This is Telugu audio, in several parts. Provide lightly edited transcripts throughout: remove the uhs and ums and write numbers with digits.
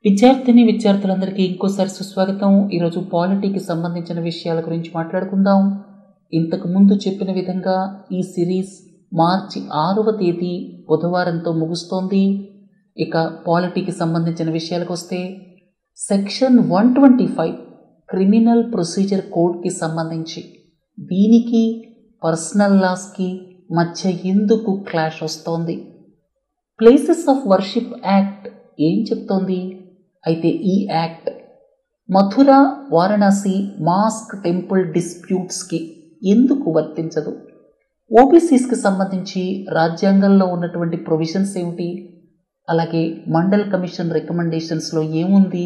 విద్యార్థులందరికీ ఇంకోసారి సుస్వాగతం. ఈరోజు పాలిటీకి సంబంధించిన విషయాల గురించి మాట్లాడుకుందాం. ఇంతకు ముందు చెప్పిన విధంగా ఈ సిరీస్ మార్చి 6వ తేదీ బుధవారంతో ముగుస్తోంది. ఇక పాలిటీకి సంబంధించిన విషయాలకు వస్తే సెక్షన్ 125 క్రిమినల్ ప్రొసీజర్ కోడ్కి సంబంధించి దీనికి పర్సనల్ లాస్కి మధ్య ఎందుకు క్లాష్ వస్తోంది? ప్లేసెస్ ఆఫ్ వర్షిప్ యాక్ట్ ఏం చెప్తోంది? అయితే ఈ act Mathura, Varanasi mosque temple డిస్ప్యూట్స్కి ఎందుకు వర్తించదు? ఓబీసీస్కి సంబంధించి రాజ్యాంగంలో ఉన్నటువంటి ప్రొవిజన్స్ ఏమిటి? అలాగే మండల్ కమిషన్ రికమెండేషన్స్లో ఏముంది?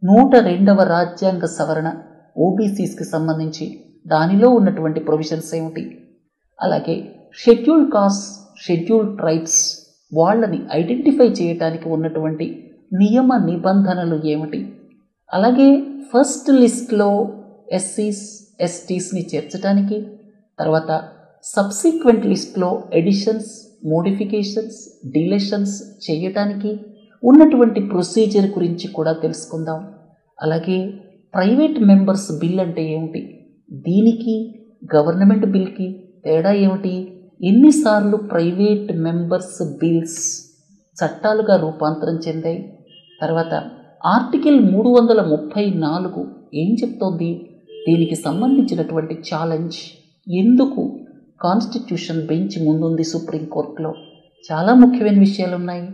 102వ రాజ్యాంగ సవరణ ఓబీసీస్కి సంబంధించి దానిలో ఉన్నటువంటి ప్రొవిజన్స్ ఏమిటి? అలాగే షెడ్యూల్డ్ కాస్ట్, షెడ్యూల్డ్ ట్రైబ్స్ వాళ్ళని ఐడెంటిఫై చేయడానికి ఉన్నటువంటి నియమ నిబంధనలు ఏమిటి? అలాగే ఫస్ట్ లిస్ట్లో ఎస్సీస్, ఎస్టీస్ని చేర్చడానికి, తర్వాత సబ్సిక్వెంట్ లిస్ట్లో ఎడిషన్స్, మోడిఫికేషన్స్, డిలేషన్స్ చేయటానికి ఉన్నటువంటి ప్రొసీజర్ గురించి కూడా తెలుసుకుందాం. అలాగే ప్రైవేట్ మెంబర్స్ బిల్ అంటే ఏమిటి? దీనికి గవర్నమెంట్ బిల్కి తేడా ఏమిటి? ఎన్నిసార్లు ప్రైవేట్ మెంబర్స్ బిల్స్ చట్టాలుగా రూపాంతరం చెందాయి? తర్వాత ఆర్టికల్ 334 ఏం చెప్తోంది? దీనికి సంబంధించినటువంటి ఛాలెంజ్ ఎందుకు కాన్స్టిట్యూషన్ బెంచ్ ముందుంది సుప్రీంకోర్టులో? చాలా ముఖ్యమైన విషయాలు ఉన్నాయి.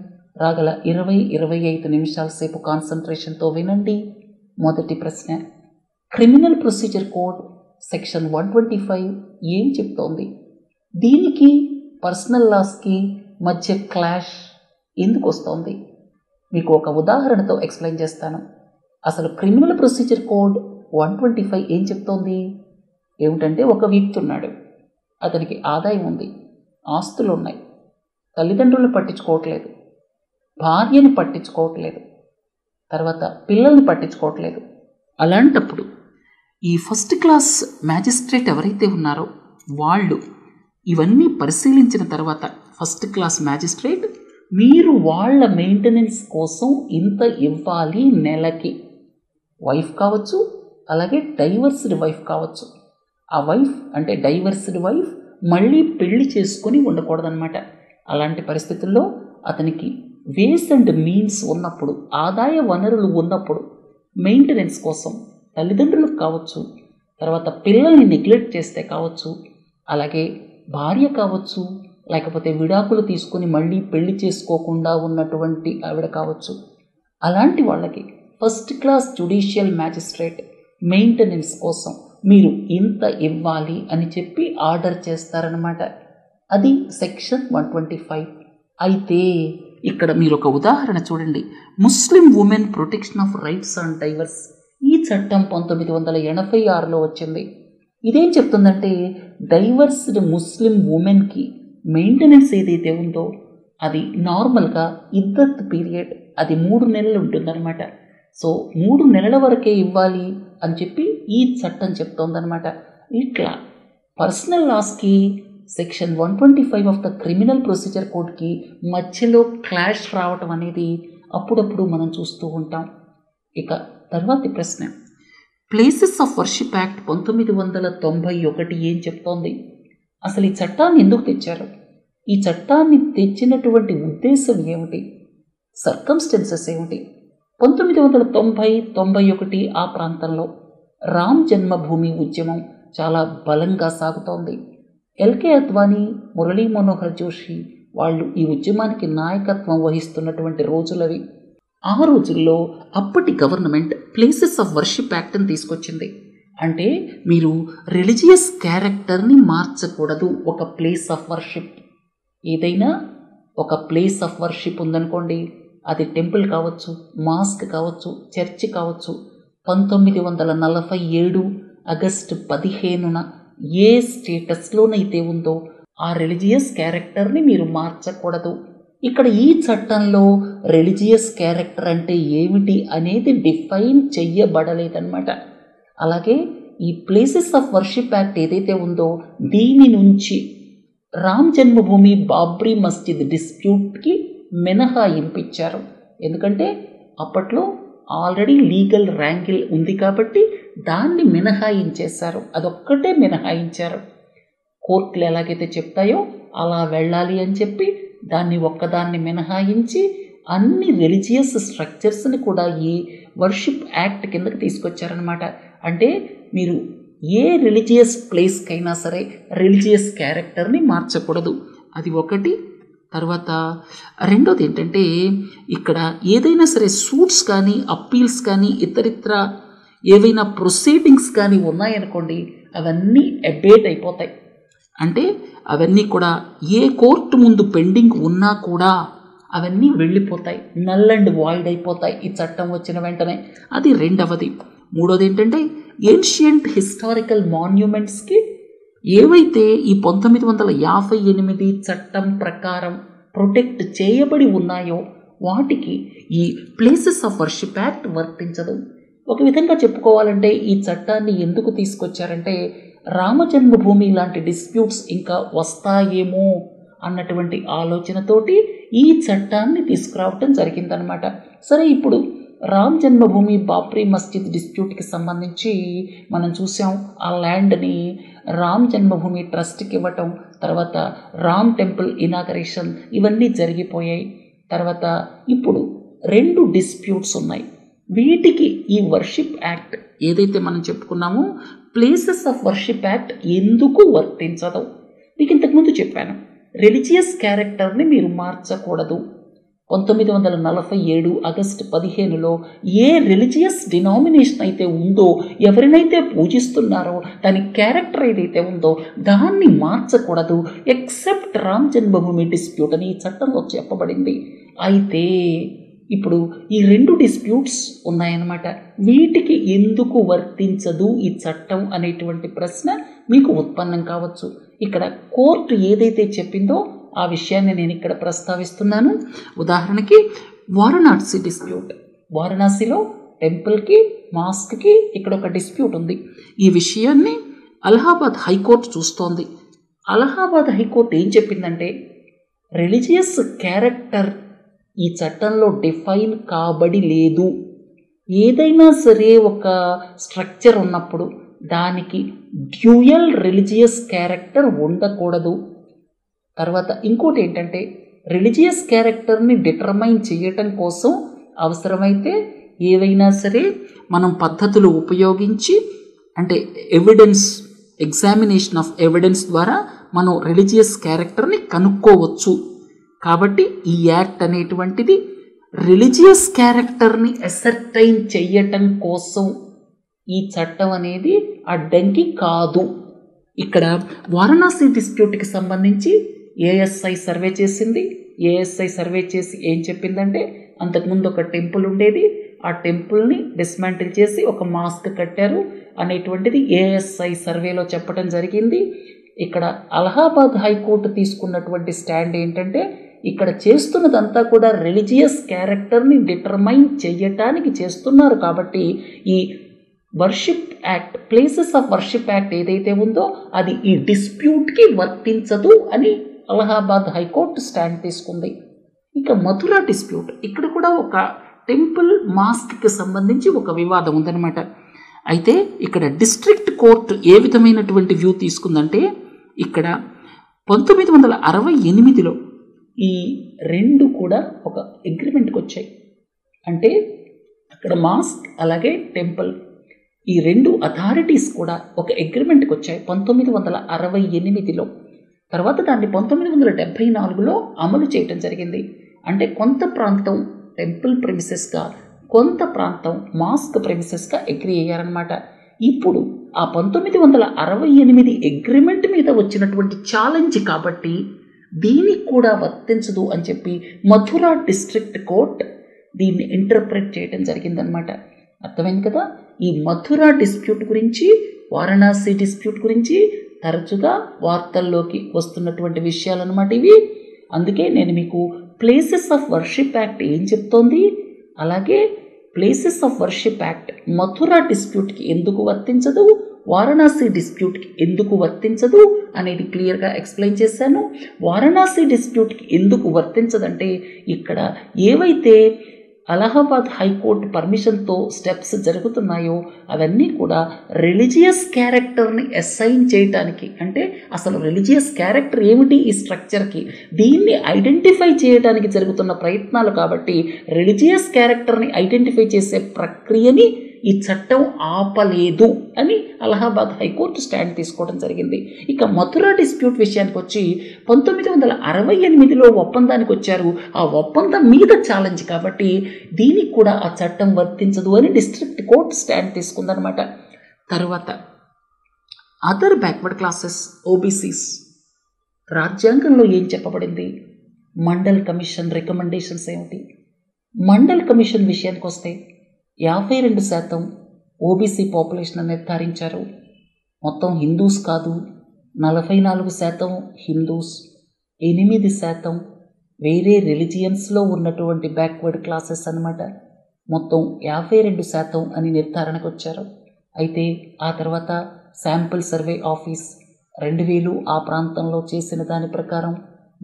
రాగల 20-25 నిమిషాల సేపు కాన్సన్ట్రేషన్తో వినండి. మొదటి ప్రశ్న, క్రిమినల్ ప్రొసీజర్ కోడ్ సెక్షన్ 125 ఏం చెప్తోంది? దీనికి పర్సనల్ లాస్కి మధ్య క్లాష్ ఎందుకు వస్తోంది? మీకు ఒక ఉదాహరణతో ఎక్స్ప్లెయిన్ చేస్తాను. అసలు క్రిమినల్ ప్రొసీజర్ కోడ్ 125 ఏం చెప్తోంది? ఏమిటంటే, ఒక వ్యక్తి ఉన్నాడు, అతనికి ఆదాయం ఉంది, ఆస్తులు ఉన్నాయి, తల్లిదండ్రులను పట్టించుకోవట్లేదు, భార్యని పట్టించుకోవట్లేదు, తర్వాత పిల్లల్ని పట్టించుకోవట్లేదు. అలాంటప్పుడు ఈ ఫస్ట్ క్లాస్ మ్యాజిస్ట్రేట్ ఎవరైతే ఉన్నారో వాళ్ళు ఇవన్నీ పరిశీలించిన తర్వాత ఫస్ట్ క్లాస్ మ్యాజిస్ట్రేట్ మీరు వాళ్ళ మెయింటెనెన్స్ కోసం ఇంత ఇవ్వాలి నెలకి. వైఫ్ కావచ్చు, అలాగే డైవర్స్డ్ వైఫ్ కావచ్చు. ఆ వైఫ్ అంటే డైవర్స్డ్ వైఫ్ మళ్ళీ పెళ్లి చేసుకొని ఉండకూడదన్నమాట. అలాంటి పరిస్థితుల్లో అతనికి వేస్ అండ్ మీన్స్ ఉన్నప్పుడు, ఆదాయ వనరులు ఉన్నప్పుడు మెయింటెనెన్స్ కోసం తల్లిదండ్రులకు కావచ్చు, తర్వాత పిల్లల్ని నెగ్లెక్ట్ చేస్తే కావచ్చు, అలాగే భార్య కావచ్చు, లేకపోతే విడాకులు తీసుకుని మళ్ళీ పెళ్లి చేసుకోకుండా ఉన్నటువంటి ఆవిడ కావచ్చు, అలాంటి వాళ్ళకి first class judicial magistrate maintenance కోసం మీరు ఇంత ఇవ్వాలి అని చెప్పి ఆర్డర్ చేస్తారనమాట. అది సెక్షన్ 125. అయితే ఇక్కడ మీరు ఒక ఉదాహరణ చూడండి. ముస్లిం women protection of rights and diverse, ఈ చట్టం 1986లో వచ్చింది. ఇదేం చెప్తుందంటే, డైవర్స్డ్ ముస్లిం ఉమెన్కి మెయింటెనెన్స్ ఏదైతే ఉందో అది నార్మల్గా ఇద్దత్ పీరియడ్ అది 3 నెలలు ఉంటుందన్నమాట. సో 3 నెలల వరకే ఇవ్వాలి అని చెప్పి ఈ చట్టం చెప్తోందనమాట. ఇట్లా పర్సనల్ లాస్కి section 125 of the criminal procedure కోడ్కి మధ్యలో క్లాష్ రావటం అనేది అప్పుడప్పుడు మనం చూస్తూ ఉంటాం. ఇక తర్వాతి ప్రశ్న, ప్లేసెస్ ఆఫ్ వర్షిప్ యాక్ట్ 1991 ఏం చెప్తోంది? అసలు ఈ చట్టాన్ని ఎందుకు తెచ్చారు? ఈ చట్టాన్ని తెచ్చినటువంటి ఉద్దేశం ఏమిటి? సర్కమ్స్టెన్సెస్ ఏమిటి? 1990-91 ఆ ప్రాంతంలో రామ్ జన్మభూమి ఉద్యమం చాలా బలంగా సాగుతోంది. ఎల్కే అద్వానీ, మురళీ మనోహర్ జోషి వాళ్ళు ఈ ఉద్యమానికి నాయకత్వం వహిస్తున్నటువంటి రోజులవి. ఆ రోజుల్లో అప్పటి గవర్నమెంట్ ప్లేసెస్ ఆఫ్ వర్షిప్ యాక్ట్ని తీసుకొచ్చింది. అంటే మీరు రిలీజియస్ క్యారెక్టర్ని మార్చకూడదు. ఒక ప్లేస్ ఆఫ్ వర్షిప్, ఏదైనా ఒక ప్లేస్ ఆఫ్ వర్షిప్ ఉందనుకోండి, అది టెంపుల్ కావచ్చు, మాస్క్ కావచ్చు, చర్చి కావచ్చు, 1947 ఆగస్టు 15న ఏ స్టేటస్లోనైతే ఉందో ఆ రిలీజియస్ క్యారెక్టర్ని మీరు మార్చకూడదు. ఇక్కడ ఈ చట్టంలో రిలీజియస్ క్యారెక్టర్ అంటే ఏమిటి అనేది డిఫైన్ చెయ్యబడలేదన్నమాట. అలాగే ఈ ప్లేసెస్ ఆఫ్ వర్షిప్ యాక్ట్ ఏదైతే ఉందో దీని నుంచి రామ్ జన్మభూమి బాబ్రీ మస్జిద్ డిస్ప్యూట్కి మినహాయింపు ఇచ్చారు. ఎందుకంటే అప్పట్లో ఆల్రెడీ లీగల్ ర్యాంకిల్ ఉంది కాబట్టి దాన్ని మినహాయించేశారు, అదొక్కటే మినహాయించారు. కోర్టులు ఎలాగైతే చెప్తాయో అలా వెళ్ళాలి అని చెప్పి దాన్ని ఒక్కదాన్ని మినహాయించి అన్ని రిలీజియస్ స్ట్రక్చర్స్ని కూడా ఈ వర్షిప్ యాక్ట్ కిందకి తీసుకొచ్చారనమాట. అంటే మీరు ఏ రిలీజియస్ ప్లేస్కైనా సరే రిలీజియస్ క్యారెక్టర్ని మార్చకూడదు, అది ఒకటి. తర్వాత రెండోది ఏంటంటే, ఇక్కడ ఏదైనా సరే సూట్స్ కానీ అప్పీల్స్ కానీ ఇతరితర ఏవైనా ప్రొసీడింగ్స్ కానీ ఉన్నాయనుకోండి, అవన్నీ అబేట్ అయిపోతాయి. అంటే అవన్నీ కూడా ఏ కోర్టు ముందు పెండింగ్ ఉన్నా కూడా అవన్నీ వెళ్ళిపోతాయి, నల్ అండ్ వాయిడ్ అయిపోతాయి ఈ చట్టం వచ్చిన వెంటనే. అది రెండవది. మూడోది ఏంటంటే, ఏన్షియంట్ హిస్టారికల్ మాన్యుమెంట్స్కి ఏవైతే ఈ 1958 చట్టం ప్రకారం ప్రొటెక్ట్ చేయబడి ఉన్నాయో వాటికి ఈ ప్లేసెస్ ఆఫ్ వర్షిప్ యాక్ట్ వర్తించదు. ఒక విధంగా చెప్పుకోవాలంటే ఈ చట్టాన్ని ఎందుకు తీసుకొచ్చారంటే, రామజన్మభూమి లాంటి డిస్ప్యూట్స్ ఇంకా వస్తాయేమో అన్నటువంటి ఆలోచనతోటి ఈ చట్టాన్ని తీసుకురావటం జరిగిందనమాట. సరే, ఇప్పుడు రామ్ జన్మభూమి బాబ్రీ మస్జిద్ డిస్ప్యూట్కి సంబంధించి మనం చూసాం. ఆ ల్యాండ్ని రామ్ జన్మభూమి ట్రస్ట్కి ఇవ్వటం, తర్వాత రామ్ టెంపుల్ ఇనాగరేషన్ ఇవన్నీ జరిగిపోయాయి. తర్వాత ఇప్పుడు 2 డిస్ప్యూట్స్ ఉన్నాయి. వీటికి ఈ వర్షిప్ యాక్ట్ ఏదైతే మనం చెప్పుకున్నామో ప్లేసెస్ ఆఫ్ వర్షిప్ యాక్ట్ ఎందుకు వర్తించదు? మీకు ఇంతకుముందు చెప్పాను, రిలీజియస్ క్యారెక్టర్ని మీరు మార్చకూడదు. 1947 ఆగస్టు 15లో ఏ రిలీజియస్ డినామినేషన్ అయితే ఉందో, ఎవరినైతే పూజిస్తున్నారో దాని క్యారెక్టర్ ఏదైతే ఉందో దాన్ని మార్చకూడదు, ఎక్సెప్ట్ రామ్ జన్మభూమి డిస్ప్యూట్ అని ఈ చట్టంలో చెప్పబడింది. అయితే ఇప్పుడు ఈ 2 డిస్ప్యూట్స్ ఉన్నాయన్నమాట. వీటికి ఎందుకు వర్తించదు ఈ చట్టం అనేటువంటి ప్రశ్న మీకు ఉత్పన్నం కావచ్చు. ఇక్కడ కోర్టు ఏదైతే చెప్పిందో ఆ విషయాన్ని నేను ఇక్కడ ప్రస్తావిస్తున్నాను. ఉదాహరణకి వారణాసి డిస్ప్యూట్. వారణాసిలో టెంపుల్కి మాస్క్కి ఇక్కడ ఒక డిస్ప్యూట్ ఉంది. ఈ విషయాన్ని అలహాబాద్ హైకోర్టు చూస్తోంది. అలహాబాద్ హైకోర్టు ఏం చెప్పిందంటే, రిలీజియస్ క్యారెక్టర్ ఈ చట్టంలో డిఫైన్ కాబడి లేదు. ఏదైనా సరే ఒక స్ట్రక్చర్ ఉన్నప్పుడు దానికి డ్యూయల్ రిలీజియస్ క్యారెక్టర్ ఉండకూడదు. తర్వాత ఇంకోటి ఏంటంటే, రిలీజియస్ క్యారెక్టర్ని డిటర్మైన్ చేయటం కోసం అవసరమైతే ఏవైనా సరే మనం పద్ధతులు ఉపయోగించి, అంటే ఎగ్జామినేషన్ ఆఫ్ ఎవిడెన్స్ ద్వారా మనం రిలీజియస్ క్యారెక్టర్ని కనుక్కోవచ్చు. కాబట్టి ఈ యాక్ట్ అనేటువంటిది రిలీజియస్ క్యారెక్టర్ని అసర్టైన్ చేయటం కోసం ఈ చట్టం అనేది అడ్డంకి కాదు. ఇక్కడ వారణాసి డిస్ప్యూట్కి సంబంధించి ఏఎస్ఐ సర్వే చేసింది. ఏఎస్ఐ సర్వే చేసి ఏం చెప్పిందంటే, అంతకుముందు ఒక టెంపుల్ ఉండేది, ఆ టెంపుల్ని డిస్మాంటిల్ చేసి ఒక మాస్క్ కట్టారు అనేటువంటిది ఏఎస్ఐ సర్వేలో చెప్పడం జరిగింది. ఇక్కడ అలహాబాద్ హైకోర్టు తీసుకున్నటువంటి స్టాండ్ ఏంటంటే, ఇక్కడ చేస్తున్నదంతా కూడా రిలీజియస్ క్యారెక్టర్ని డిటర్మైన్ చేయటానికి చేస్తున్నారు కాబట్టి ఈ worship act, places of worship act ఏదైతే ఉందో అది ఈ డిస్ప్యూట్కి వర్తించదు అని అలహాబాద్ హైకోర్టు స్టాండ్ తీసుకుంది. ఇక మథురా డిస్ప్యూట్, ఇక్కడ కూడా ఒక టెంపుల్ మాస్క్కి సంబంధించి ఒక వివాదం ఉందన్నమాట. అయితే ఇక్కడ డిస్ట్రిక్ట్ కోర్టు ఏ విధమైనటువంటి వ్యూ తీసుకుందంటే, ఇక్కడ 1968లో ఈ 2 కూడా ఒక అగ్రిమెంట్కి వచ్చాయి. అంటే అక్కడ మాస్క్ అలాగే టెంపుల్ ఈ 2 అథారిటీస్ కూడా ఒక అగ్రిమెంట్కి వచ్చాయి 1968లో. తర్వాత దాన్ని 1974లో అమలు చేయటం జరిగింది. అంటే కొంత ప్రాంతం టెంపుల్ ప్రెమిసెస్గా, కొంత ప్రాంతం మాస్క్ ప్రెమిసెస్గా అగ్రి అయ్యారనమాట. ఇప్పుడు ఆ 1968 అగ్రిమెంట్ మీద వచ్చినటువంటి ఛాలెంజ్ కాబట్టి దీనికి కూడా వర్తించదు అని చెప్పి మథురా డిస్ట్రిక్ట్ కోర్ట్ దీన్ని ఇంటర్ప్రెట్ చేయడం జరిగిందనమాట. అర్థమైంది కదా? ఈ మథురా డిస్ప్యూట్ గురించి, వారణాసి డిస్ప్యూట్ గురించి తరచుగా వార్తల్లోకి వస్తున్నటువంటి విషయాలన్నమాట ఇవి. అందుకే నేను మీకు ప్లేసెస్ ఆఫ్ వర్షిప్ యాక్ట్ ఏం చెప్తోంది, అలాగే places of worship act Mathura డిస్ప్యూట్కి ఎందుకు వర్తించదు, వారణాసి డిస్ప్యూట్కి ఎందుకు వర్తించదు అనేది క్లియర్గా ఎక్స్ప్లెయిన్ చేశాను. వారణాసి డిస్ప్యూట్కి ఎందుకు వర్తించదంటే, ఇక్కడ ఏవైతే అలహాబాద్ హైకోర్టు పర్మిషన్తో స్టెప్స్ జరుగుతున్నాయో అవన్నీ కూడా రిలీజియస్ క్యారెక్టర్ని అసైన్ చేయటానికి, అంటే అసలు రిలీజియస్ క్యారెక్టర్ ఏమిటి ఈ స్ట్రక్చర్కి, దీన్ని ఐడెంటిఫై చేయడానికి జరుగుతున్న ప్రయత్నాలు. కాబట్టి రిలీజియస్ క్యారెక్టర్ని ఐడెంటిఫై చేసే ప్రక్రియని ఈ చట్టం ఆపలేదు అని అలహాబాద్ హైకోర్టు స్టాండ్ తీసుకోవడం జరిగింది. ఇక మథురా డిస్ప్యూట్ విషయానికి వచ్చి 1968లో ఒప్పందానికి వచ్చారు. ఆ ఒప్పందం మీద ఛాలెంజ్ కాబట్టి దీనికి కూడా ఆ చట్టం వర్తించదు అని డిస్ట్రిక్ట్ కోర్టు స్టాండ్ తీసుకుందనమాట. తర్వాత అదర్ బ్యాక్వర్డ్ క్లాసెస్, ఓబీసీస్, రాజ్యాంగంలో ఏం చెప్పబడింది, మండల్ కమిషన్ రికమెండేషన్స్ ఏమిటి? మండల్ కమిషన్ విషయానికి వస్తే 52% ఓబీసీ పాపులేషన్ నిర్ధారించారు. మొత్తం హిందూస్ కాదు, 44% హిందూస్, 8% వేరే రిలీజియన్స్లో ఉన్నటువంటి బ్యాక్వర్డ్ క్లాసెస్ అన్నమాట. మొత్తం 52% అని నిర్ధారణకు వచ్చారు. అయితే ఆ తర్వాత శాంపిల్ సర్వే ఆఫీస్ 2000 ఆ ప్రాంతంలో చేసిన దాని ప్రకారం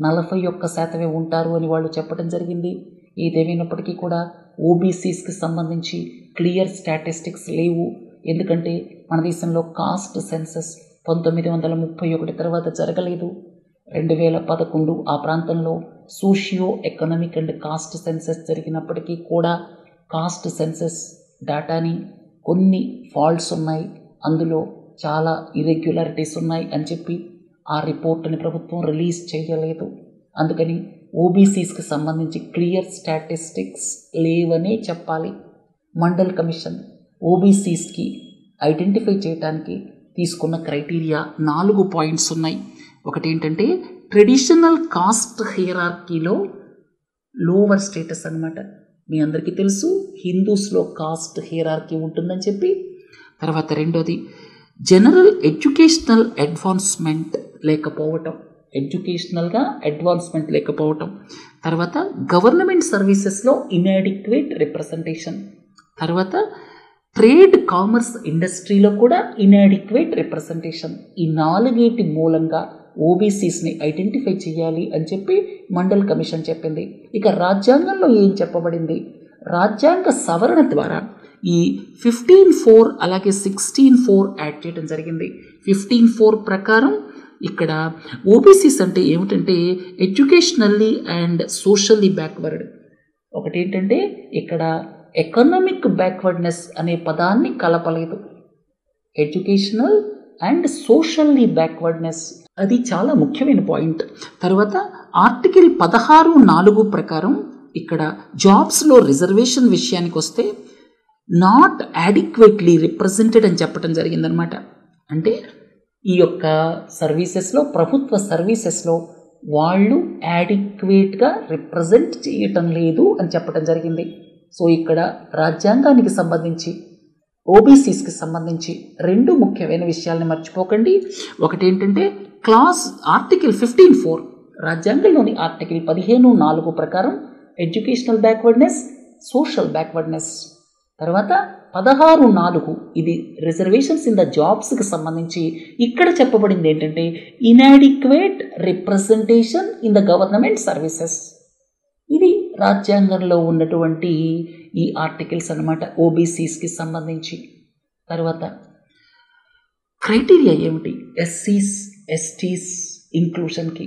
41% ఉంటారు అని వాళ్ళు చెప్పడం జరిగింది. ఏదేమైనప్పటికీ కూడా ఓబీసీస్కి సంబంధించి క్లియర్ స్టాటిస్టిక్స్ లేవు. ఎందుకంటే మన దేశంలో కాస్ట్ సెన్సస్ 1931 తర్వాత జరగలేదు. 2011 ఆ ప్రాంతంలో socio economic and caste census జరిగినప్పటికీ కూడా కాస్ట్ సెన్సస్ డేటాని కొన్ని ఫాల్ట్స్ ఉన్నాయి, అందులో చాలా ఇర్రెగ్యులారిటీస్ ఉన్నాయి అని చెప్పి ఆ రిపోర్ట్ని ప్రభుత్వం రిలీజ్ చేయలేదు. అందుకని ఓబీసీస్కి సంబంధించి క్లియర్ స్టాటిస్టిక్స్ లేవనే చెప్పాలి. మండల్ కమిషన్ ఓబీసీస్కి ఐడెంటిఫై చేయడానికి తీసుకున్న క్రైటీరియా 4 పాయింట్స్ ఉన్నాయి. ఒకటి ఏంటంటే ట్రెడిషనల్ కాస్ట్ హైరార్కీలో లోవర్ స్టేటస్ అన్నమాట. మీ అందరికీ తెలుసు హిందూస్లో కాస్ట్ హైరార్కీ ఉంటుందని చెప్పి. తర్వాత రెండోది జనరల్ ఎడ్యుకేషనల్ అడ్వాన్స్మెంట్ లేకపోవటం, ఎడ్యుకేషనల్గా అడ్వాన్స్మెంట్ లేకపోవటం. తర్వాత గవర్నమెంట్ సర్వీసెస్లో ఇన్యాడిక్వేట్ రిప్రజెంటేషన్. తర్వాత ట్రేడ్ కామర్స్ ఇండస్ట్రీలో కూడా ఇన్యాడిక్వేట్ రిప్రజెంటేషన్. ఈ 4 మూలంగా ఓబీసీస్ని ఐడెంటిఫై చేయాలి అని చెప్పి మండల్ కమిషన్ చెప్పింది. ఇక రాజ్యాంగంలో ఏం చెప్పబడింది, రాజ్యాంగ సవరణ ద్వారా ఈ 15(4) అలాగే 16(4) యాడ్ చేయడం జరిగింది. 15(4) ప్రకారం ఇక్కడ ఓబీసీస్ అంటే ఏమిటంటే ఎడ్యుకేషనల్లీ అండ్ సోషల్లీ బ్యాక్వర్డ్. ఒకటేంటంటే ఇక్కడ ఎకనామిక్ బ్యాక్వర్డ్నెస్ అనే పదాన్ని కలపలేదు, ఎడ్యుకేషనల్ అండ్ సోషల్లీ బ్యాక్వర్డ్నెస్, అది చాలా ముఖ్యమైన పాయింట్. తర్వాత ఆర్టికల్ 16(4) ప్రకారం ఇక్కడ జాబ్స్లో రిజర్వేషన్ విషయానికి వస్తే నాట్ యాడిక్వేట్లీ రిప్రజెంటెడ్ అని చెప్పడం జరిగిందనమాట. అంటే ఈ యొక్క సర్వీసెస్లో, ప్రభుత్వ సర్వీసెస్లో వాళ్ళు యాడిక్వేట్గా రిప్రజెంట్ చేయటం లేదు అని చెప్పడం జరిగింది. సో ఇక్కడ రాజ్యాంగానికి సంబంధించి ఓబీసీస్కి సంబంధించి 2 ముఖ్యమైన విషయాలని మర్చిపోకండి. ఒకటేంటంటే ఆర్టికల్ 15(4) రాజ్యాంగంలోని ఆర్టికల్ 15(4) ప్రకారం ఎడ్యుకేషనల్ బ్యాక్వర్డ్నెస్, సోషల్ బ్యాక్వర్డ్నెస్. తర్వాత 16(4) ఇది రిజర్వేషన్స్ ఇన్ ద జాబ్స్కి సంబంధించి. ఇక్కడ చెప్పబడింది ఏంటంటే inadequate representation in the government services. ఇది రాజ్యాంగంలో ఉన్నటువంటి ఈ ఆర్టికల్స్ అన్నమాట ఓబీసీస్కి సంబంధించి. తర్వాత క్రైటీరియా ఏమిటి ఎస్సీస్ ఎస్టీస్ ఇంక్లూషన్కి,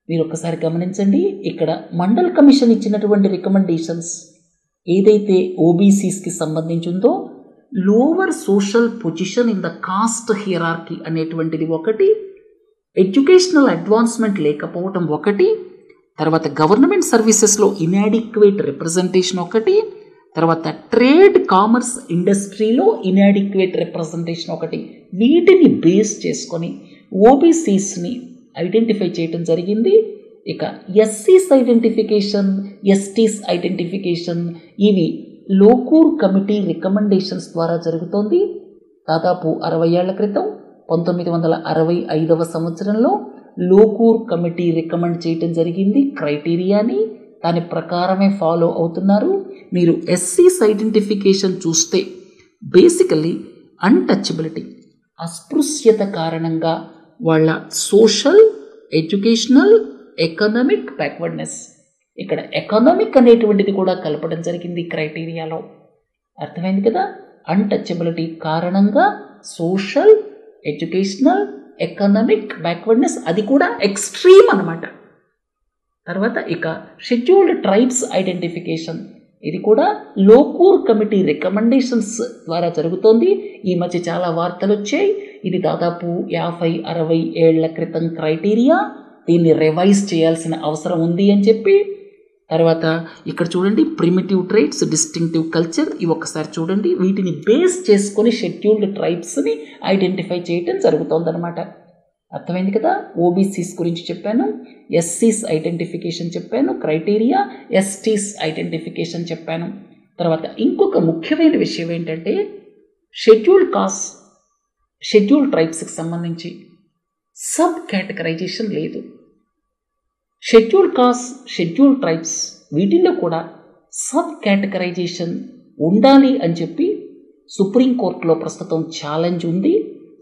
మీరు ఒక్కసారి గమనించండి. ఇక్కడ మండల్ కమిషన్ ఇచ్చినటువంటి రికమెండేషన్స్ ఏదైతే ఓబీసీస్కి సంబంధించి ఉందో lower social position in the caste hierarchy అనేటువంటిది ఒకటి, ఎడ్యుకేషనల్ అడ్వాన్స్మెంట్ లేకపోవటం ఒకటి, తర్వాత గవర్నమెంట్ సర్వీసెస్లో ఇన్యాడిక్వేట్ రిప్రజెంటేషన్ ఒకటి, తర్వాత ట్రేడ్ కామర్స్ ఇండస్ట్రీలో ఇన్యాడిక్వేట్ రిప్రజెంటేషన్ ఒకటి. వీటిని బేస్ చేసుకొని ఓబీసీస్ని ఐడెంటిఫై చేయటం జరిగింది. ఇక ఎస్సీస్ ఐడెంటిఫికేషన్, ఎస్టీస్ ఐడెంటిఫికేషన్ ఇవి లోకూర్ కమిటీ రికమెండేషన్స్ ద్వారా జరుగుతోంది. దాదాపు 60 ఏళ్ల క్రితం 1965వ సంవత్సరంలో లోకూర్ కమిటీ రికమెండ్ చేయటం జరిగింది క్రైటీరియాని. దాని ప్రకారమే ఫాలో అవుతున్నారు. మీరు ఎస్సీస్ ఐడెంటిఫికేషన్ చూస్తే బేసికల్లీ అన్టచబిలిటీ, అస్పృశ్యత కారణంగా వాళ్ళ సోషల్, ఎడ్యుకేషనల్, ఎకనామిక్ బ్యాక్వర్డ్నెస్ ఇక్కడ ఎకనామిక్ అనేటువంటిది కూడా కలపడం జరిగింది క్రైటీరియాలో. అర్థమైంది కదా. అన్టచబిలిటీ కారణంగా సోషల్, ఎడ్యుకేషనల్, ఎకనామిక్ బ్యాక్వర్డ్నెస్, అది కూడా ఎక్స్ట్రీమ్ అన్నమాట. తర్వాత ఇక షెడ్యూల్డ్ ట్రైబ్స్ ఐడెంటిఫికేషన్, ఇది కూడా లోకూర్ కమిటీ రికమెండేషన్స్ ద్వారా జరుగుతోంది. ఈ మధ్య చాలా వార్తలు వచ్చాయి. ఇది దాదాపు 50-60 ఏళ్ల క్రితం క్రైటీరియా, దీన్ని రివైజ్ చేయాల్సిన అవసరం ఉంది అని చెప్పి. తర్వాత ఇక్కడ చూడండి, ప్రిమిటివ్ ట్రైట్స్, డిస్టింక్టివ్ కల్చర్, ఇవి ఒక్కసారి చూడండి. వీటిని బేస్ చేసుకొని షెడ్యూల్డ్ ట్రైబ్స్ని ఐడెంటిఫై చేయటం జరుగుతోందన్నమాట. అర్థమైంది కదా. ఓబీసీస్ గురించి చెప్పాను, ఎస్సీస్ ఐడెంటిఫికేషన్ చెప్పాను, క్రైటీరియా, ఎస్టీస్ ఐడెంటిఫికేషన్ చెప్పాను. తర్వాత ఇంకొక ముఖ్యమైన విషయం ఏంటంటే షెడ్యూల్డ్ కాస్ట్, షెడ్యూల్డ్ ట్రైబ్స్కి సంబంధించి సబ్ కేటగరైజేషన్ లేదు. షెడ్యూల్డ్ కాస్ట్, షెడ్యూల్డ్ ట్రైబ్స్ వీటిల్లో కూడా సబ్ కేటగరైజేషన్ ఉండాలి అని చెప్పి సుప్రీంకోర్టులో ప్రస్తుతం ఛాలెంజ్ ఉంది.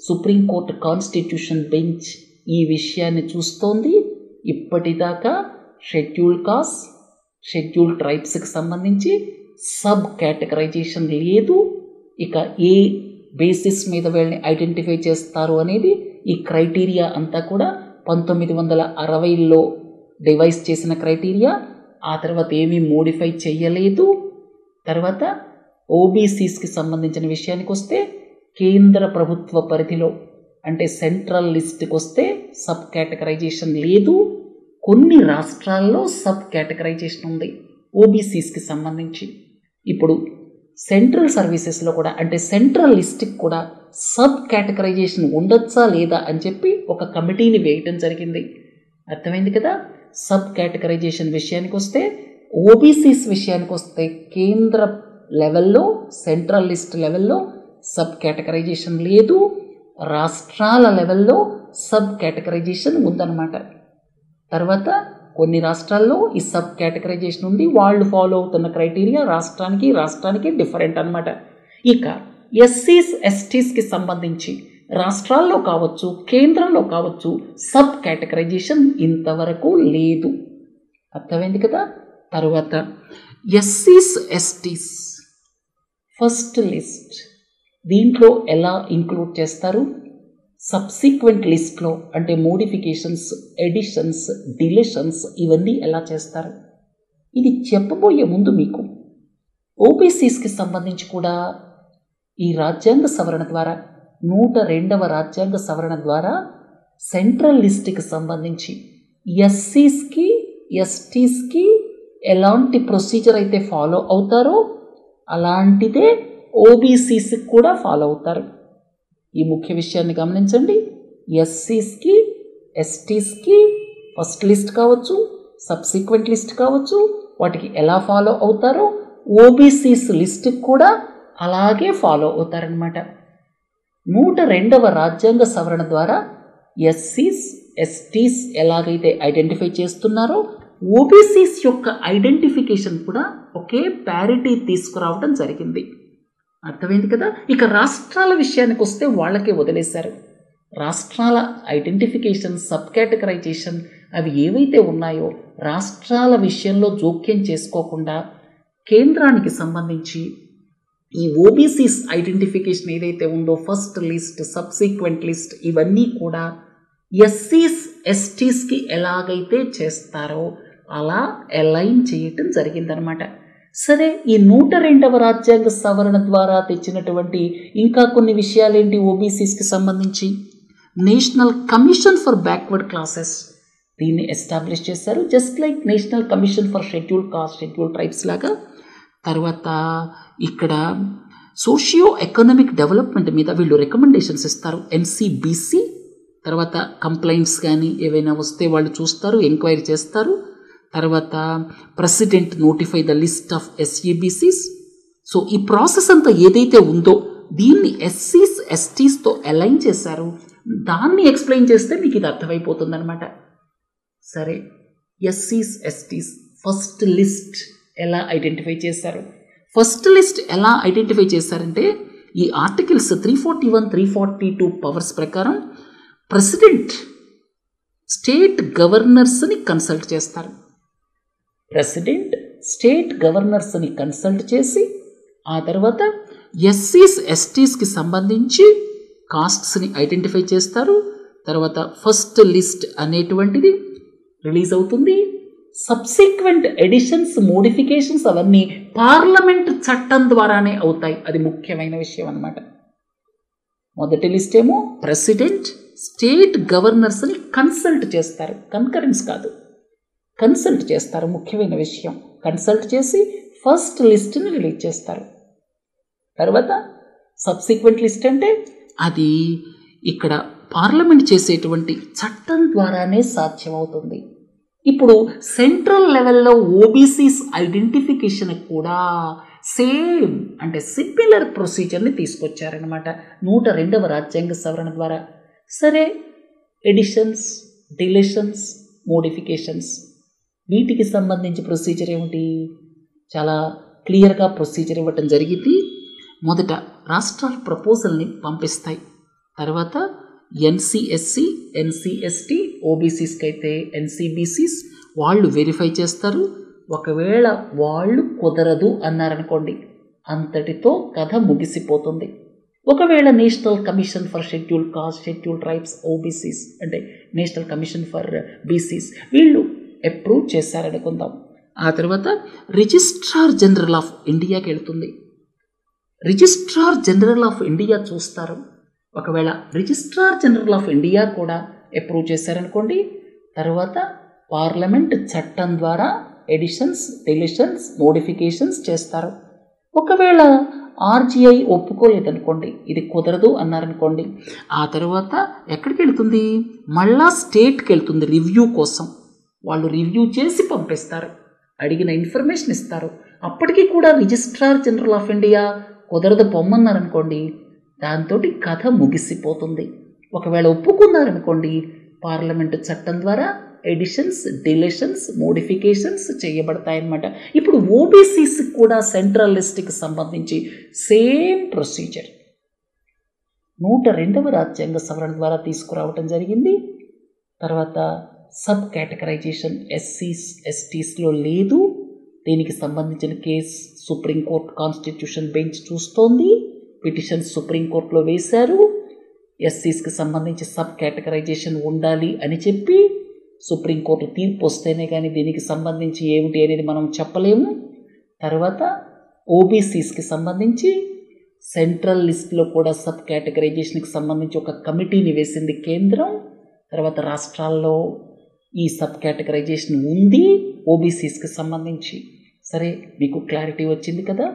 సుప్రీంకోర్టు కాన్స్టిట్యూషన్ బెంచ్ ఈ విషయాన్ని చూస్తోంది. ఇప్పటిదాకా షెడ్యూల్డ్ కాస్ట్, షెడ్యూల్డ్ ట్రైబ్స్కి సంబంధించి సబ్ కేటగరైజేషన్ లేదు. ఇక ఏ బేసిస్ మీద వీళ్ళని ఐడెంటిఫై చేస్తారు అనేది ఈ క్రైటీరియా అంతా కూడా 1960లో డివైస్ చేసిన క్రైటీరియా. ఆ తర్వాత ఏమీ మోడిఫై చేయలేదు. తర్వాత ఓబీసీస్కి సంబంధించిన విషయానికి వస్తే కేంద్ర ప్రభుత్వ పరిధిలో అంటే సెంట్రల్ లిస్ట్కి వస్తే సబ్ కేటగరైజేషన్ లేదు. కొన్ని రాష్ట్రాల్లో సబ్ కేటగరైజేషన్ ఉంది ఓబీసీస్కి సంబంధించి. ఇప్పుడు సెంట్రల్ సర్వీసెస్లో కూడా అంటే సెంట్రల్ లిస్ట్కి కూడా సబ్ కేటగరైజేషన్ ఉండొచ్చా లేదా అని చెప్పి ఒక కమిటీని వేయటం జరిగింది. అర్థమైంది కదా. సబ్ కేటగరైజేషన్ విషయానికి వస్తే, ఓబీసీస్ విషయానికి వస్తే కేంద్ర లెవెల్లో, సెంట్రల్ లిస్ట్ లెవెల్లో సబ్ కేటగరైజేషన్ లేదు. రాష్ట్రాల లెవెల్లో సబ్ కేటగరైజేషన్ ఉందన్నమాట. తర్వాత కొన్ని రాష్ట్రాల్లో ఈ సబ్ కేటగరైజేషన్ ఉంది. వాళ్ళు ఫాలో అవుతున్న క్రైటీరియా రాష్ట్రానికి డిఫరెంట్ అన్నమాట. ఇక ఎస్సీస్, ఎస్టీస్కి సంబంధించి రాష్ట్రాల్లో కావచ్చు, కేంద్రంలో కావచ్చు, సబ్ కేటగరైజేషన్ ఇంతవరకు లేదు. అర్థమైంది కదా. తర్వాత ఎస్సీస్, ఎస్టీస్ ఫస్ట్ లిస్ట్, దీంట్లో ఎలా ఇంక్లూడ్ చేస్తారు? సబ్సిక్వెంట్ లిస్ట్లో అంటే మోడిఫికేషన్స్, ఎడిషన్స్, డిలీషన్స్ ఇవన్నీ ఎలా చేస్తారు? ఇది చెప్పబోయే ముందు మీకు ఓబీసీస్కి సంబంధించి కూడా ఈ రాజ్యాంగ సవరణ ద్వారా 102వ రాజ్యాంగ సవరణ ద్వారా సెంట్రల్ లిస్ట్కి సంబంధించి ఎస్సీస్కి, ఎస్టీస్కి ఎలాంటి ప్రొసీజర్ అయితే ఫాలో అవుతారో అలాంటిదే ఓబీసీస్కి కూడా ఫాలో అవుతారు. ఈ ముఖ్య విషయాన్ని గమనించండి. ఎస్సీస్కి, ఎస్టీస్కి ఫస్ట్ లిస్ట్ కావచ్చు, సబ్సిక్వెంట్ లిస్ట్ కావచ్చు, వాటికి ఎలా ఫాలో అవుతారో ఓబీసీస్ లిస్ట్కి కూడా అలాగే ఫాలో అవుతారనమాట. 102వ రాజ్యాంగ సవరణ ద్వారా ఎస్సీస్, ఎస్టీస్ ఎలాగైతే ఐడెంటిఫై చేస్తున్నారో ఓబీసీస్ యొక్క ఐడెంటిఫికేషన్ కూడా ఒకే ప్యారిటీ తీసుకురావడం జరిగింది. అర్థమైంది కదా. ఇక రాష్ట్రాల విషయానికి వస్తే వాళ్ళకే వదిలేశారు. రాష్ట్రాల ఐడెంటిఫికేషన్, సబ్ కేటగరైజేషన్ అవి ఏవైతే ఉన్నాయో రాష్ట్రాల విషయంలో జోక్యం చేసుకోకుండా కేంద్రానికి సంబంధించి ఈ ఓబీసీస్ ఐడెంటిఫికేషన్ ఏదైతే ఉందో ఫస్ట్ లిస్ట్, సబ్సిక్వెంట్ లిస్ట్ ఇవన్నీ కూడా ఎస్సీస్, ఎస్టీస్కి ఎలాగైతే చేస్తారో అలా అలైన్ చేయటం జరిగిందనమాట. సరే, ఈ 102వ రాజ్యాంగ సవరణ ద్వారా తెచ్చినటువంటి ఇంకా కొన్ని విషయాలేంటి ఓబీసీస్కి సంబంధించి? National commission for backward classes దీన్ని ఎస్టాబ్లిష్ చేశారు, just like national commission for scheduled cost, scheduled tribes లాగా. తర్వాత ఇక్కడ సోషియో ఎకనామిక్ డెవలప్మెంట్ మీద వీళ్ళు రికమెండేషన్స్ ఇస్తారు, ఎన్సీబీసీ. తర్వాత కంప్లైంట్స్ కానీ ఏవైనా వస్తే వాళ్ళు చూస్తారు, ఎంక్వైరీ చేస్తారు. తర్వాత president notify the list of SEBCs. So ఈ ప్రాసెస్ అంతా ఏదైతే ఉందో దీన్ని ఎస్సీస్, ఎస్టీస్తో అలైన్ చేశారు. దాన్ని ఎక్స్ప్లెయిన్ చేస్తే మీకు ఇది అర్థమైపోతుంది అనమాట. సరే, ఎస్సీస్, ఎస్టీస్ ఫస్ట్ లిస్ట్ ఎలా ఐడెంటిఫై చేశారు? ఫస్ట్ లిస్ట్ ఎలా ఐడెంటిఫై చేశారంటే ఈ ఆర్టికల్స్ 341, 342 పవర్స్ ప్రకారం ప్రెసిడెంట్ స్టేట్ గవర్నర్స్ని కన్సల్ట్ చేస్తారు. ప్రెసిడెంట్ స్టేట్ గవర్నర్స్ని కన్సల్ట్ చేసి ఆ తర్వాత ఎస్సీస్ ఎస్టీస్కి సంబంధించి కాస్ట్స్ని ఐడెంటిఫై చేస్తారు. తర్వాత ఫస్ట్ లిస్ట్ అనేటువంటిది రిలీజ్ అవుతుంది. సబ్సిక్వెంట్ ఎడిషన్స్, మోడిఫికేషన్స్ అవన్నీ పార్లమెంట్ చట్టం ద్వారానే అవుతాయి. అది ముఖ్యమైన విషయం అన్నమాట. మొదటి లిస్ట్ ఏమో ప్రెసిడెంట్ స్టేట్ గవర్నర్స్ని కన్సల్ట్ చేస్తారు, కన్కరెన్స్ కాదు, కన్సల్ట్ చేస్తారు. ముఖ్యమైన విషయం, కన్సల్ట్ చేసి ఫస్ట్ లిస్ట్ని రిలీజ్ చేస్తారు. తర్వాత సబ్సిక్వెంట్ లిస్ట్ అంటే అది ఇక్కడ పార్లమెంట్ చేసేటువంటి చట్టం ద్వారానే సాధ్యమవుతుంది. ఇప్పుడు సెంట్రల్ లెవెల్లో ఓబీసీస్ ఐడెంటిఫికేషన్ కూడా సేమ్ అంటే సిమిలర్ ప్రొసీజర్ని తీసుకొచ్చారనమాట 102వ రాజ్యాంగ సవరణ ద్వారా. సరే, ఎడిషన్స్, డిలీషన్స్, మోడిఫికేషన్స్ వీటికి సంబంధించి ప్రొసీజర్ ఏమిటి? చాలా క్లియర్గా ప్రొసీజర్ ఇవ్వటం జరిగింది. మొదట రాష్ట్రాలు ప్రపోజల్ని పంపిస్తాయి. తర్వాత ఎన్సీఎస్సీ, ఎన్సీఎస్టీ, ఓబీసీస్కి అయితే ఎన్సీబీసీస్ వాళ్ళు వెరిఫై చేస్తారు. ఒకవేళ వాళ్ళు కుదరదు అన్నారనుకోండి, అంతటితో కథ ముగిసిపోతుంది. ఒకవేళ national commission for scheduled cost, scheduled tribes, OBCs అంటే నేషనల్ కమిషన్ ఫర్ బీసీస్ వీళ్ళు అప్రూవ్ చేశారనుకుందాం. ఆ తర్వాత రిజిస్ట్రార్ జనరల్ ఆఫ్ ఇండియాకి వెళ్తుంది. రిజిస్ట్రార్ జనరల్ ఆఫ్ ఇండియా చూస్తారు. ఒకవేళ రిజిస్ట్రార్ జనరల్ ఆఫ్ ఇండియా కూడా అప్రూవ్ చేశారనుకోండి, తర్వాత పార్లమెంట్ చట్టం ద్వారా ఎడిషన్స్, డిలీషన్స్, మోడిఫికేషన్స్ చేస్తారు. ఒకవేళ ఆర్జీఐ ఒప్పుకోలేదనుకోండి, ఇది కుదరదు అన్నారనుకోండి, ఆ తర్వాత ఎక్కడికి వెళ్తుంది? మళ్ళా స్టేట్కి వెళ్తుంది రివ్యూ కోసం. వాళ్ళు రివ్యూ చేసి పంపిస్తారు, అడిగిన ఇన్ఫర్మేషన్ ఇస్తారు. అప్పటికీ కూడా రిజిస్ట్రార్ జనరల్ ఆఫ్ ఇండియా కుదరదు పొమ్మన్నారనుకోండి, దాంతో కథ ముగిసిపోతుంది. ఒకవేళ ఒప్పుకున్నారనుకోండి, పార్లమెంటు చట్టం ద్వారా ఎడిషన్స్, డిలీషన్స్, మోడిఫికేషన్స్ చేయబడతాయన్నమాట. ఇప్పుడు ఓబీసీస్ కూడా సెంట్రల్ లిస్ట్కి సంబంధించి సేమ్ ప్రొసీజర్ 102వ రాజ్యాంగ సవరణ ద్వారా తీసుకురావటం జరిగింది. తర్వాత సబ్ కేటగరైజేషన్ ఎస్సీస్, ఎస్టీస్లో లేదు. దీనికి సంబంధించిన కేసు సుప్రీంకోర్టు కాన్స్టిట్యూషన్ బెంచ్ చూస్తోంది. పిటిషన్ సుప్రీంకోర్టులో వేశారు. ఎస్సీస్కి సంబంధించి సబ్ కేటగరైజేషన్ ఉండాలి అని చెప్పి సుప్రీంకోర్టు తీర్పు వస్తేనే కానీ దీనికి సంబంధించి ఏమిటి అనేది మనం చెప్పలేము. తర్వాత ఓబీసీస్కి సంబంధించి సెంట్రల్ లిస్ట్లో కూడా సబ్ కేటగరైజేషన్కి సంబంధించి ఒక కమిటీని వేసింది కేంద్రం. తర్వాత రాష్ట్రాల్లో ఈ సబ్ కేటగరైజేషన్ ఉంది ఓబీసీస్కి సంబంధించి. సరే, మీకు క్లారిటీ వచ్చింది కదా.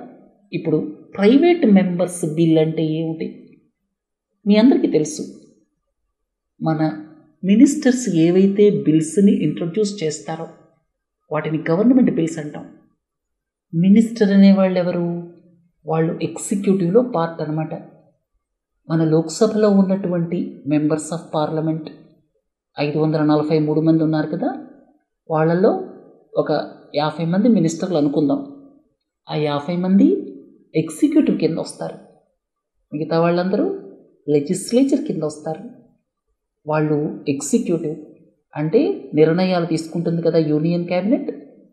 ఇప్పుడు ప్రైవేట్ మెంబర్స్ బిల్ అంటే ఏమిటి? మీ అందరికీ తెలుసు, మన మినిస్టర్స్ ఏవైతే బిల్స్ని ఇంట్రొడ్యూస్ చేస్తారో వాటిని గవర్నమెంట్ బిల్స్ అంటాం. మినిస్టర్ అనేవాళ్ళు ఎవరు? వాళ్ళు ఎగ్జిక్యూటివ్లో పార్ట్ అనమాట. మన లోక్సభలో ఉన్నటువంటి మెంబర్స్ ఆఫ్ పార్లమెంట్ 543 మంది ఉన్నారు కదా, వాళ్ళలో ఒక 50 మంది మినిస్టర్లు అనుకుందాం. ఆ 50 మంది ఎగ్జిక్యూటివ్ కింద వస్తారు, మిగతా వాళ్ళందరూ లెజిస్లేచర్ కింద వస్తారు. వాళ్ళు ఎగ్జిక్యూటివ్ అంటే నిర్ణయాలు తీసుకుంటుంది కదా యూనియన్ క్యాబినెట్,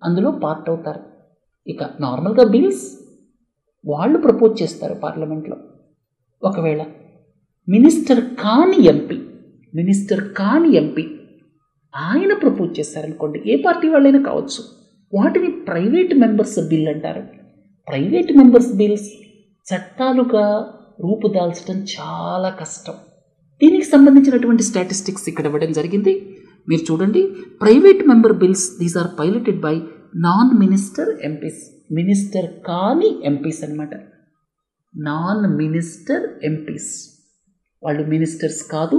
అందులో పార్ట్ అవుతారు. ఇక నార్మల్గా బిల్స్ వాళ్ళు ప్రపోజ్ చేస్తారు పార్లమెంట్లో. ఒకవేళ మినిస్టర్ కాని ఎంపీ ఆయన ప్రపోజ్ చేశారనుకోండి, ఏ పార్టీ వాళ్ళైనా కావచ్చు, వాటిని ప్రైవేట్ మెంబర్స్ బిల్ అంటారు. ప్రైవేట్ మెంబర్స్ బిల్స్ చట్టాలుగా రూపుదాల్చడం చాలా కష్టం. దీనికి సంబంధించినటువంటి స్టాటిస్టిక్స్ ఇక్కడ ఇవ్వడం జరిగింది, మీరు చూడండి. Private member bills these are piloted by non minister MPs. Minister కాని ఎంపీస్ అనమాట. నాన్ మినిస్టర్ ఎంపీస్ వాళ్ళు మినిస్టర్స్ కాదు,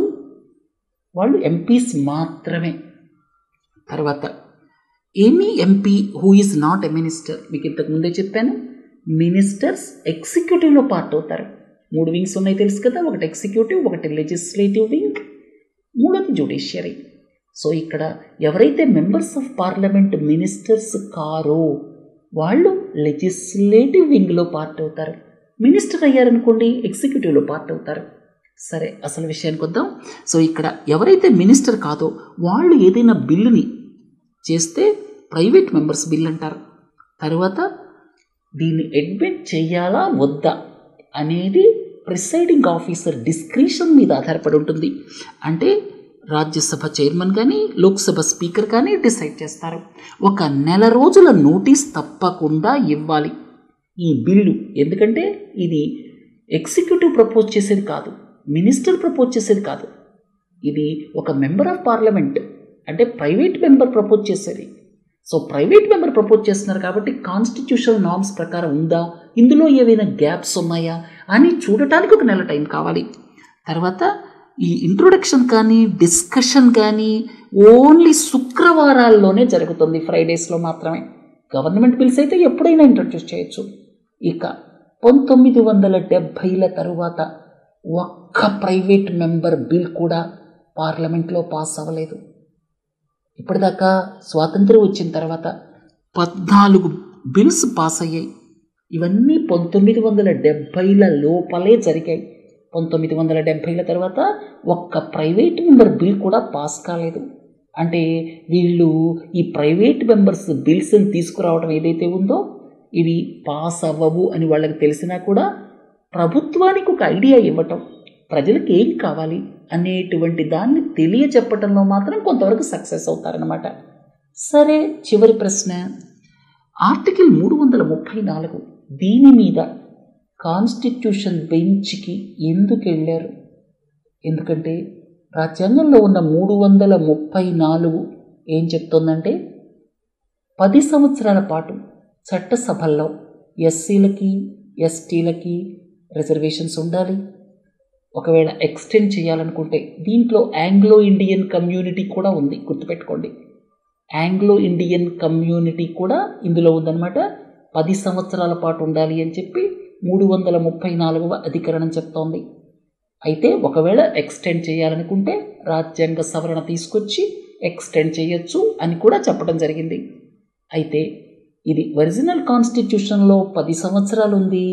వాళ్ళు ఎంపీస్ మాత్రమే. తర్వాత any MP who is not a minister, మీకు ఇంతకు ముందే చెప్పాను, మినిస్టర్స్ ఎగ్జిక్యూటివ్లో పార్ట్ అవుతారు. 3 వింగ్స్ ఉన్నాయి తెలుసు కదా, ఒకటి ఎగ్జిక్యూటివ్, ఒకటి లెజిస్లేటివ్ వింగ్, మూడోది జ్యుడిషియరీ. సో ఇక్కడ ఎవరైతే మెంబర్స్ ఆఫ్ పార్లమెంట్ మినిస్టర్స్ కారో వాళ్ళు లెజిస్లేటివ్ వింగ్లో పార్ట్ అవుతారు. మినిస్టర్ అయ్యారనుకోండి ఎగ్జిక్యూటివ్లో పార్ట్ అవుతారు. సరే, అసలు విషయానికి వద్దాం. సో ఇక్కడ ఎవరైతే మినిస్టర్ కాదో వాళ్ళు ఏదైనా బిల్లుని చేస్తే ప్రైవేట్ మెంబర్స్ బిల్ అంటారు. తర్వాత దీన్ని అడ్మిట్ చేయాలా వద్దా అనేది ప్రిసైడింగ్ ఆఫీసర్ డిస్క్రిషన్ మీద ఆధారపడి ఉంటుంది. అంటే రాజ్యసభ చైర్మన్ కానీ లోక్సభ స్పీకర్ కానీ డిసైడ్ చేస్తారు. 1 నెల రోజుల నోటీస్ తప్పకుండా ఇవ్వాలి ఈ బిల్లు. ఎందుకంటే ఇది ఎగ్జిక్యూటివ్ ప్రపోజ్ చేసేది కాదు, మినిస్టర్ ప్రపోజ్ చేసేది కాదు, ఇది ఒక మెంబర్ ఆఫ్ పార్లమెంట్ అంటే ప్రైవేట్ మెంబర్ ప్రపోజ్ చేసేది. సో ప్రైవేట్ మెంబర్ ప్రపోజ్ చేస్తున్నారు కాబట్టి కాన్స్టిట్యూషనల్ నార్మ్స్ ప్రకారం ఉందా, ఇందులో ఏవైనా గ్యాప్స్ ఉన్నాయా అని చూడటానికి 1 నెల టైం కావాలి. తర్వాత ఈ ఇంట్రొడక్షన్ కానీ డిస్కషన్ కానీ ఓన్లీ శుక్రవారాల్లోనే జరుగుతుంది, ఫ్రైడేస్లో మాత్రమే. గవర్నమెంట్ బిల్స్ అయితే ఎప్పుడైనా ఇంట్రడ్యూస్ చేయొచ్చు. ఇక 1970ల తరువాత ఒక్క ప్రైవేట్ మెంబర్ బిల్ కూడా పార్లమెంట్లో పాస్ అవ్వలేదు. ఇప్పటిదాకా స్వాతంత్ర్యం వచ్చిన తర్వాత 14 బిల్స్ పాస్ అయ్యాయి. ఇవన్నీ 1970ల లోపలే జరిగాయి. 1970ల తర్వాత ఒక్క ప్రైవేట్ మెంబర్ బిల్ కూడా పాస్ కాలేదు. అంటే వీళ్ళు ఈ ప్రైవేట్ మెంబర్స్ బిల్స్ని తీసుకురావడం ఏదైతే ఉందో ఇవి పాస్ అవ్వవు అని వాళ్ళకి తెలిసినా కూడా ప్రభుత్వానికి ఒక ఐడియా ఇవ్వటం, ప్రజలకు ఏం కావాలి అనేటువంటి దాన్ని తెలియచెప్పటంలో మాత్రం కొంతవరకు సక్సెస్ అవుతారనమాట. సరే, చివరి ప్రశ్న, ఆర్టికల్ 334 దీని మీద కాన్స్టిట్యూషన్ బెంచ్కి ఎందుకు వెళ్ళారు? ఎందుకంటే రాజ్యాంగంలో ఉన్న 334 ఏం చెప్తోందంటే 10 సంవత్సరాల పాటు చట్టసభల్లో ఎస్సీలకి ఎస్టీలకి రిజర్వేషన్స్ ఉండాలి. ఒకవేళ ఎక్స్టెండ్ చేయాలనుకుంటే దీంట్లో ఆంగ్లో ఇండియన్ కమ్యూనిటీ కూడా ఉంది, గుర్తుపెట్టుకోండి. ఆంగ్లో ఇండియన్ కమ్యూనిటీ కూడా ఇందులో ఉందన్నమాట. 10 సంవత్సరాల పాటు ఉండాలి అని చెప్పి 334వ అధికరణం చెప్తోంది. అయితే ఒకవేళ ఎక్స్టెండ్ చేయాలనుకుంటే రాజ్యాంగ సవరణ తీసుకొచ్చి ఎక్స్టెండ్ చేయొచ్చు అని కూడా చెప్పడం జరిగింది. అయితే ఇది ఒరిజినల్ కాన్స్టిట్యూషన్లో 10 సంవత్సరాలు ఉంది.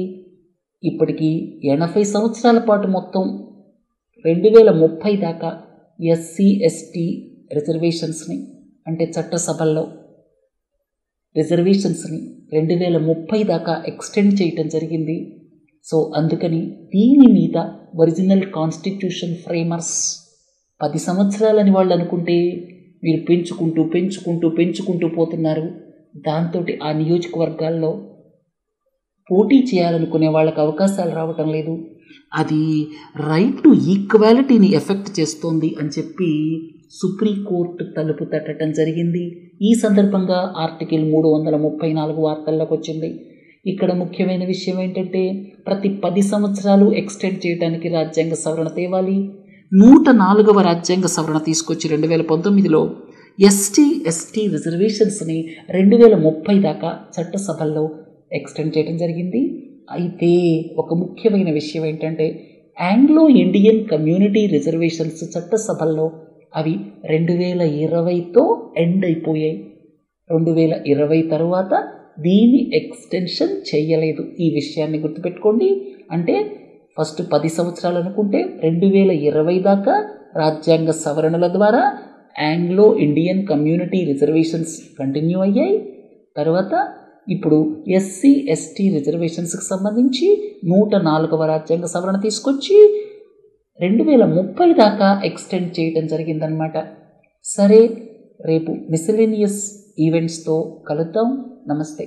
ఇప్పటికీ 80 సంవత్సరాల పాటు మొత్తం 2030 దాకా ఎస్సీ ఎస్టీ రిజర్వేషన్స్ని అంటే చట్టసభల్లో రిజర్వేషన్స్ని 2030 దాకా ఎక్స్టెండ్ చేయటం జరిగింది. సో అందుకని దీని మీద ఒరిజినల్ కాన్స్టిట్యూషన్ ఫ్రేమర్స్ 10 సంవత్సరాలని వాళ్ళు అనుకుంటే మీరు పెంచుకుంటూ పెంచుకుంటూ పెంచుకుంటూ పోతున్నారు. దాంతో ఆ నియోజకవర్గాల్లో పోటీ చేయాలనుకునే వాళ్ళకి అవకాశాలు రావటం లేదు. అది రైట్ టు ఈక్వాలిటీని ఎఫెక్ట్ చేస్తోంది అని చెప్పి సుప్రీంకోర్టు తలుపు తట్టడం జరిగింది. ఈ సందర్భంగా ఆర్టికల్ 334 వార్తల్లోకి వచ్చింది. ఇక్కడ ముఖ్యమైన విషయం ఏంటంటే ప్రతి 10 సంవత్సరాలు ఎక్స్టెండ్ చేయడానికి రాజ్యాంగ సవరణ తేవాలి. 104వ రాజ్యాంగ సవరణ తీసుకొచ్చి 2019లో ఎస్టీ ఎస్టీ రిజర్వేషన్స్ని 2030 దాకా చట్టసభల్లో ఎక్స్టెండ్ చేయడం జరిగింది. అయితే ఒక ముఖ్యమైన విషయం ఏంటంటే ఆంగ్లో ఇండియన్ కమ్యూనిటీ రిజర్వేషన్స్ చట్టసభల్లో అవి 2020తో ఎండ్ అయిపోయాయి. 2020 తర్వాత దీని ఎక్స్టెన్షన్ చేయలేదు. ఈ విషయాన్ని గుర్తుపెట్టుకోండి. అంటే ఫస్ట్ 10 సంవత్సరాలు అనుకుంటే 2020 దాకా రాజ్యాంగ సవరణల ద్వారా Anglo Indian community reservations continue అయ్యాయి. తర్వాత ఇప్పుడు ఎస్సీ ఎస్టీ రిజర్వేషన్స్కి సంబంధించి 104వ రాజ్యాంగ సవరణ తీసుకొచ్చి 2030 దాకా ఎక్స్టెండ్ చేయటం జరిగిందనమాట. సరే, రేపు మిస్సెలేనియస్ ఈవెంట్స్తో కలుద్దాం. నమస్తే.